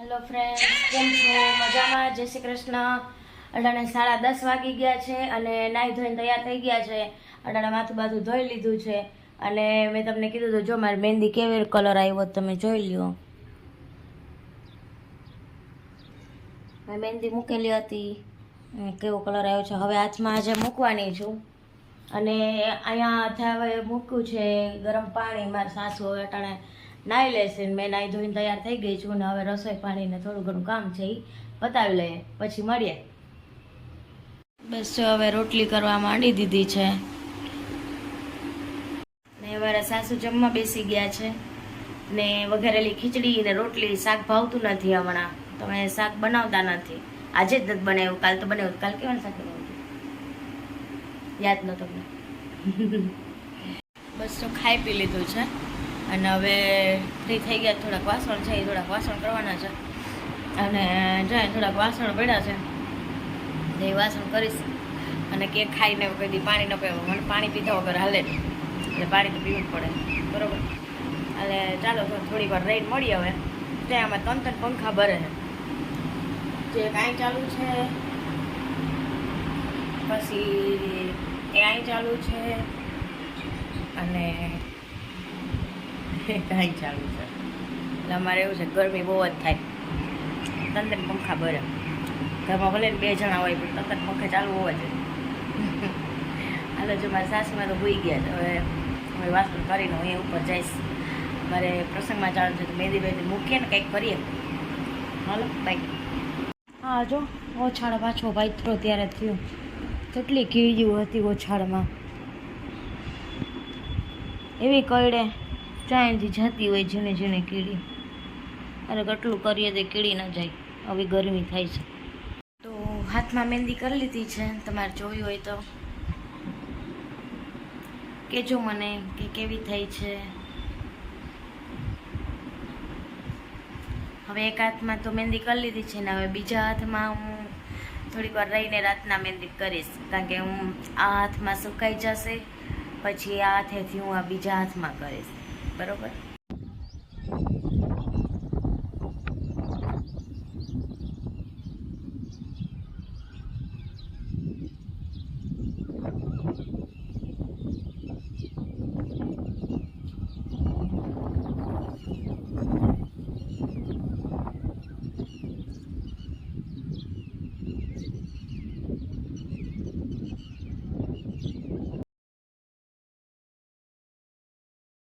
Hello friends, કેમ છો? મજામાં? જય શ્રી કૃષ્ણ. અટાણે 10:30 વાગી ગયા છે અને નાહી ધોઈને તૈયાર થઈ ગયા છે. અટાણે માથું બાથું ધોઈ લીધું છે અને મેં તમને કીધું હતું, જો મારી મહેંદી કેવી કલર આવ્યો તમે જોઈ લ્યો. મેં મહેંદી મૂકેલી હતી, કેવો કલર આવ્યો છે. હવે હાથમાં આજે મૂકવાની છું અને અહીંયા હવે મૂક્યું છે ગરમ પાણી. મારા સાસુ હવે અટાણે નાહી લેશે. મેં નાહી ધોઈને તૈયાર થઈ ગઈ છું ને હવે રસોઈ પાણીને થોડું ઘણું કામ છે એ બતાવી લઈએ, પછી મળીએ. બસ જો હવે રોટલી કરવા માંડી દીધી છે ને મારા સાસુ જમવા બેસી ગયા છે ને વઘારેલી ખીચડી ને રોટલી. શાક ભાવતું નથી હમણાં, તમે શાક બનાવતા નથી. આજે જ નથી બનાવ્યું, કાલ તો બનાવ્યું. કાલ કેવાનું શાક બનાવ્યું યાદ ન તમને. બસ તો ખાઈ પી લીધું છે અને હવે ફ્રી થઈ ગયા. થોડાક વાસણ છે, એ થોડાક વાસણ કરવાના છે અને જાય થોડાક વાસણ પડ્યા છે એ વાસણ કરીશ. અને કેક ખાઈને કોઈ દી પાણી ન પીવું, મને પાણી પીધા વગર હાલે નહીં, એટલે પાણી તો પીવું જ પડે, બરાબર. એટલે ચાલો થોડી વાર રહીને મળીએ. હવે ત્યાં આમાં 3 પંખા ભરે છે, જે કાંઈ ચાલુ છે, પછી એ અહીં ચાલુ છે અને કાંઈ ચાલુ છે. એટલે અમારે એવું છે, ગરમી બહુ જ થાય. 3 પંખા ભરે ઘરમાં, ભલે 2 જણા હોય પણ 3 પંખા ચાલુ હોવા જોઈએ. હાલો, જો મારા સાસુમાં તો હોઈ ગયા છે. હવે વાસણ કરીને હું અહીંયા ઉપર જઈશ. મારે પ્રસંગમાં ચાલુ છે તો મહેંદી બેંદી મૂકીએ ને કંઈક કરીએ. હાલો બાય. હા જો ઓછાળ પાછો ભાઈત્રો ત્યારે થયું. કેટલી કીડીઓ હતી ઓછાળમાં, એવી કઈડે ચાંયથી જતી હોય ઝીણી ઝીણી કીડી. અરે કેટલું કરીએ તો કીડી ન જાય. હવે ગરમી થાય છે તો હાથમાં મહેંદી કરી લીધી છે. તમારે જોવી હોય તો કહેજો મને કે કેવી થઈ છે. હવે એક હાથમાં તો મહેંદી કરી લીધી છે ને હવે બીજા હાથમાં હું થોડીક વાર રહીને રાતના મહેંદી કરીશ, કારણ કે હું આ હાથમાં સુકાઈ જશે પછી આ હાથેથી હું આ બીજા હાથમાં કરીશ, બરાબર.